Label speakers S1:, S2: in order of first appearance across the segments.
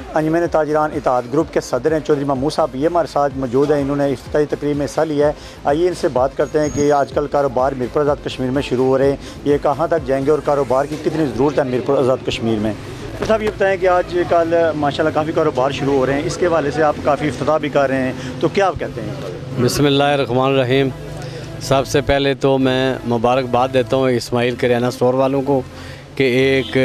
S1: अंजुमन ताजरान इत्तेहाद group के सदर हैं चौधरी महमूद साहब, ये हमारे साथ मौजूद हैं। इन्होंने इफ्तिताही तकरीब में हिस्सा लिया है। आइए इनसे बात करते हैं कि आजकल कारोबार मीरपुर आज़ाद कश्मीर में शुरू हो रहे हैं, ये कहाँ तक जाएंगे और कारोबार की कितनी ज़रूरत है मीरपुर आज़ाद कश्मीर में। तो साहब ये बताएं कि आज कल माशाल्लाह काफ़ी कारोबार शुरू हो रहे हैं, इसके हवाले से आप काफ़ी इफ्तिताह भी कर रहे हैं, तो क्या आप कहते हैं?
S2: बिस्मिल्लाहिर्रहमानिर्रहीम। सबसे पहले तो मैं मुबारकबाद देता हूँ इस्माइल किराना स्टोर वालों को कि एक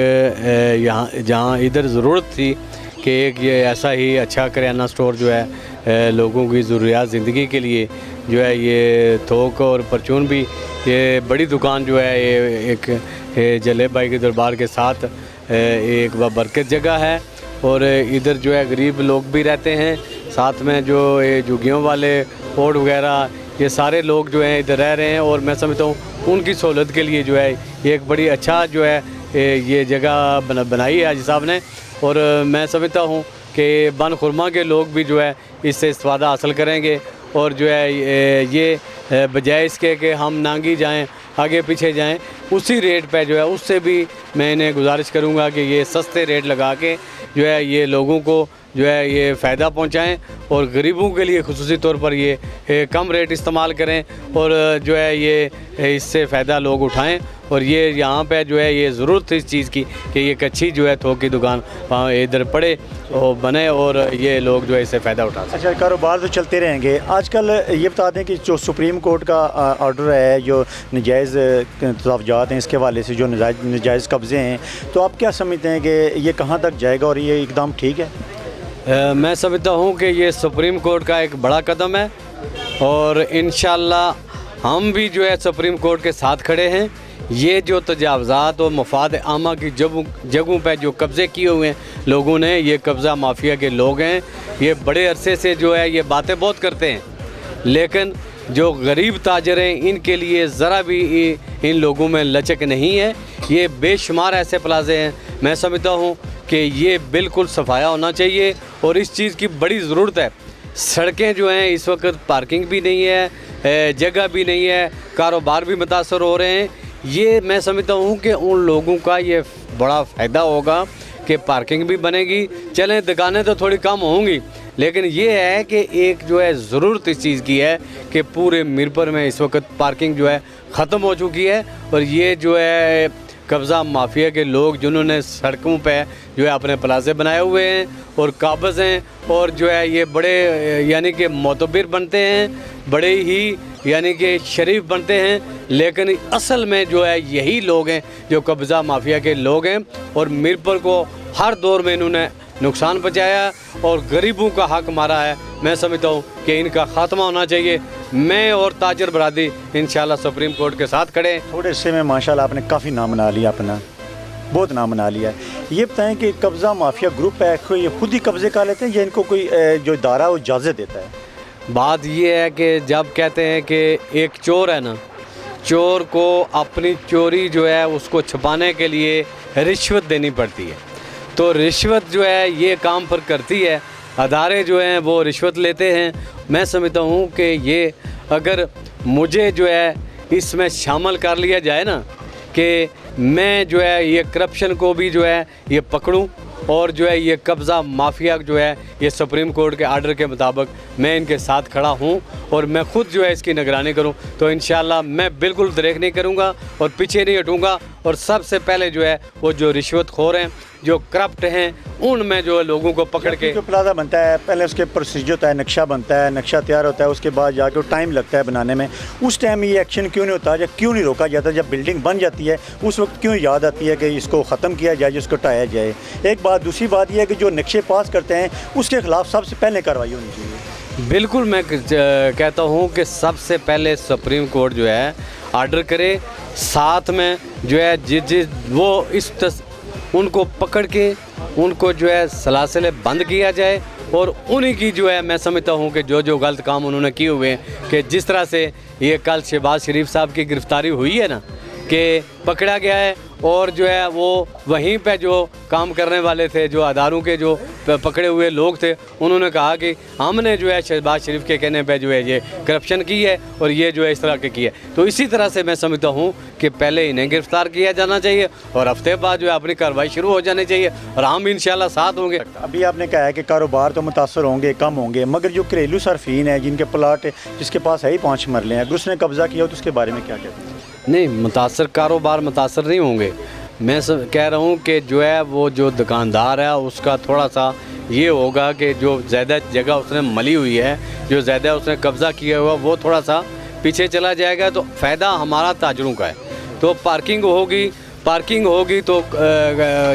S2: यहाँ जहाँ इधर ज़रूरत थी कि एक ये ऐसा ही अच्छा किराना स्टोर जो है लोगों की ज़रूरियात ज़िंदगी के लिए जो है ये थोक और परचून भी ये बड़ी दुकान जो है ये एक जले भाई के दरबार के साथ एक बरकत जगह है। और इधर जो है गरीब लोग भी रहते हैं, साथ में जो ये झुग्गियों वाले ओट वगैरह ये सारे लोग जो हैं इधर रह रहे हैं। और मैं समझता हूँ उनकी सहूलत के लिए जो है ये एक बड़ी अच्छा जो है ये जगह बनाई है हाजी साहब ने। और मैं समझता हूँ कि बन खुरमा के लोग भी जो है इससे इस्तेफ़ादा हासिल करेंगे। और जो है ये बजाय इसके कि हम नांगी जाएं आगे पीछे जाएं, उसी रेट पे जो है उससे भी मैं इन्हें गुजारिश करूँगा कि ये सस्ते रेट लगा के जो है ये लोगों को जो है ये फ़ायदा पहुँचाएँ और गरीबों के लिए ख़ुसूसी तौर पर ये कम रेट इस्तेमाल करें और जो है ये इससे फ़ायदा लोग उठाएं। और ये यहाँ पे जो है ये ज़रूरत थी इस चीज़ की कि ये एक अच्छी जो है थोक की दुकान वहाँ इधर पड़े और बने और ये लोग जो है इससे फ़ायदा उठा सकें।
S1: अच्छा, कारोबार तो चलते रहेंगे। आजकल ये बता दें कि जो सुप्रीम कोर्ट का ऑर्डर है, जो नजायज़ तहफ़्फ़ुज़ात हैं, इसके हवाले से जो नजायज़ कब्ज़े हैं, तो आप क्या समझते हैं कि ये कहाँ तक जाएगा और ये एकदम ठीक है?
S2: मैं समझता हूँ कि ये सुप्रीम कोर्ट का एक बड़ा कदम है और इंशाअल्लाह हम भी जो है सुप्रीम कोर्ट के साथ खड़े हैं। ये जो तजावज़ात और मफाद आमा की जगहों पर जो कब्ज़े किए हुए हैं लोगों ने, ये कब्ज़ा माफिया के लोग हैं, ये बड़े अरसे से जो है ये बातें बहुत करते हैं, लेकिन जो गरीब ताजर हैं इनके लिए ज़रा भी इन लोगों में लचक नहीं है। ये बेशुमार ऐसे प्लाजे हैं, मैं समझता हूँ कि ये बिल्कुल सफाया होना चाहिए और इस चीज़ की बड़ी ज़रूरत है। सड़कें जो हैं इस वक्त पार्किंग भी नहीं है, जगह भी नहीं है, कारोबार भी मुतासर हो रहे हैं। ये मैं समझता हूँ कि उन लोगों का ये बड़ा फ़ायदा होगा कि पार्किंग भी बनेगी। चलें दुकानें तो थोड़ी कम होंगी, लेकिन ये है कि एक जो है ज़रूरत इस चीज़ की है कि पूरे मीरपुर में इस वक्त पार्किंग जो है ख़त्म हो चुकी है। और ये जो है कब्ज़ा माफिया के लोग जिन्होंने सड़कों पे जो है अपने प्लाजे बनाए हुए हैं और काबज़ हैं और जो है ये बड़े यानी कि मोतबर बनते हैं, बड़े ही यानी कि शरीफ बनते हैं, लेकिन असल में जो है यही लोग हैं जो कब्ज़ा माफिया के लोग हैं। और मीरपुर को हर दौर में इन्होंने नुकसान पहुँचाया और गरीबों का हक मारा है। मैं समझता हूँ कि इनका ख़ात्मा होना चाहिए। मैं और ताजर बरादरी इंशाल्लाह सुप्रीम कोर्ट के साथ खड़े।
S1: थोड़े से में माशाल्लाह आपने काफ़ी नाम बना लिया, अपना बहुत नाम बना लिया है। ये बताएं कि कब्ज़ा माफिया ग्रुप है, ये खुद ही कब्ज़े कर लेते हैं या इनको कोई जो इदारा वो इजाज़त देता है?
S2: बात ये है कि जब कहते हैं कि एक चोर है ना, चोर को अपनी चोरी जो है उसको छुपाने के लिए रिश्वत देनी पड़ती है, तो रिश्वत जो है ये काम पर करती है, अदारे जो हैं वो रिश्वत लेते हैं। मैं समझता हूँ कि ये अगर मुझे जो है इसमें शामिल कर लिया जाए ना कि मैं जो है ये करप्शन को भी जो है ये पकड़ूं और जो है ये कब्ज़ा माफिया जो है ये सुप्रीम कोर्ट के आर्डर के मुताबिक मैं इनके साथ खड़ा हूँ और मैं ख़ुद जो है इसकी निगरानी करूँ, तो इंशाल्लाह मैं बिल्कुल दरेख नहीं करूँगा और पीछे नहीं हटूँगा। और सबसे पहले जो है वो जो रिश्वतखोर हैं, जो करप्ट हैं, उनमें जो है लोगों को पकड़ के
S1: जो प्लाजा बनता है पहले उसके प्रोसीजर होता है, नक्शा बनता है, नक्शा तैयार होता है, उसके बाद जाके टाइम लगता है बनाने में। उस टाइम ये एक्शन क्यों नहीं होता, या क्यों नहीं रोका जाता? जब बिल्डिंग बन जाती है उस वक्त क्यों याद आती है कि इसको ख़त्म किया जाए, इसको टाया जाए? एक बात। दूसरी बात यह है कि जो नक्शे पास करते हैं उसके ख़िलाफ़ सबसे पहले कार्रवाई होनी चाहिए।
S2: बिल्कुल, मैं कहता हूँ कि सबसे पहले सुप्रीम कोर्ट जो है आर्डर करे, साथ में जो है जिस वो उनको पकड़ के उनको जो है सलासिल बंद किया जाए और उन्हीं की जो है मैं समझता हूँ कि जो गलत काम उन्होंने किए हुए हैं, कि जिस तरह से ये कल शहबाज शरीफ साहब की गिरफ़्तारी हुई है ना, कि पकड़ा गया है और जो है वो वहीं पे जो काम करने वाले थे, जो अदारों के जो पकड़े हुए लोग थे, उन्होंने कहा कि हमने जो है शहबाज शरीफ के कहने पे जो है ये करप्शन की है और ये जो है इस तरह के की है। तो इसी तरह से मैं समझता हूँ कि पहले इन्हें गिरफ्तार किया जाना चाहिए और हफ्ते बाद जो है अपनी कार्रवाई शुरू हो जानी चाहिए और हम इंशाल्लाह साथ होंगे।
S1: अभी आपने कहा है कि कारोबार तो मुतासर होंगे, कम होंगे, मगर जो घरेलू सरफीन है जिनके प्लाट जिसके पास है ही 5 मरले हैं, अगर उसने कब्जा किया हो तो उसके बारे में क्या कहते हैं?
S2: नहीं, मुतासर कारोबार मुतासर नहीं होंगे। मैं कह रहा हूँ कि जो है वो जो दुकानदार है उसका थोड़ा सा ये होगा कि जो ज़्यादा जगह उसने मली हुई है, जो ज़्यादा उसने कब्ज़ा किया हुआ, वो थोड़ा सा पीछे चला जाएगा। तो फ़ायदा हमारा ताजरों का है। तो पार्किंग होगी तो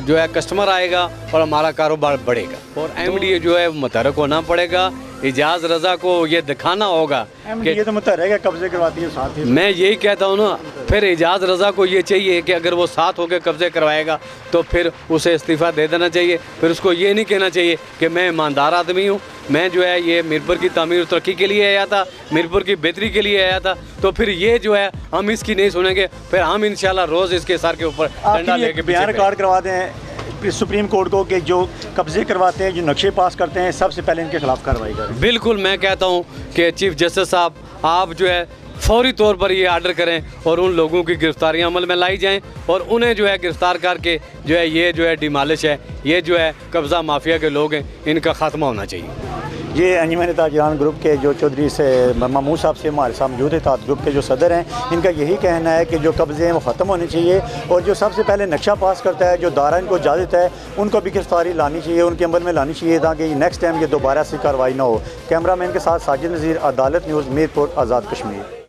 S2: जो है कस्टमर आएगा और हमारा कारोबार बढ़ेगा। और एमडीए जो है मुतहर्रिक होना पड़ेगा, इजाज़ रज़ा को ये दिखाना होगा कि
S1: ये तो मुतहर्रिक है, कब्जे करवाती है साथ ही।
S2: मैं यही कहता हूँ ना, फिर इजाज़ रज़ा को ये चाहिए कि अगर वो साथ होकर कब्ज़े करवाएगा तो फिर उसे इस्तीफ़ा दे देना चाहिए। फिर उसको ये नहीं कहना चाहिए कि मैं ईमानदार आदमी हूँ, मैं जो है ये मीरपुर की तामीर और तरक्की के लिए आया था, मीरपुर की बेहतरी के लिए आया था। तो फिर ये जो है हम इसकी नहीं सुनेंगे, फिर हम इंशाल्लाह रोज़ इसके सर के ऊपर डंडा लेके
S1: बयान रिकॉर्ड करवा दें सुप्रीम कोर्ट को कि जो कब्जे करवाते हैं, जो नक्शे पास करते हैं, सबसे पहले इनके खिलाफ कार्रवाई करें।
S2: बिल्कुल, मैं कहता हूँ कि चीफ जस्टिस साहब आप जो है फौरी तौर पर ये आर्डर करें और उन लोगों की गिरफ्तारियां अमल में लाई जाएं और उन्हें जो है गिरफ्तार करके जो है ये जो है डिमालिश है, ये जो है कब्ज़ा माफिया के लोग हैं, इनका ख़ात्मा होना चाहिए।
S1: ये अंजुमन ताजरान ग्रुप के जो चौधरी से महमूद साहब से हमारे साथ मौजूद है, ताज ग्रुप के जो सदर हैं, इनका यही कहना है कि जो कब्ज़े हैं वो ख़त्म होने चाहिए और जो सबसे पहले नक्शा पास करता है, जो दारा इनको इजाज़त है, उनको भी गिरफ्तारी लानी चाहिए, उनके अमल में लानी चाहिए ताकि नेक्स्ट टाइम ये दोबारा से कार्रवाई ना हो। कैमरामैन के साथ साजिद नज़ीर, अदालत न्यूज़, मीरपुर, आज़ाद कश्मीर।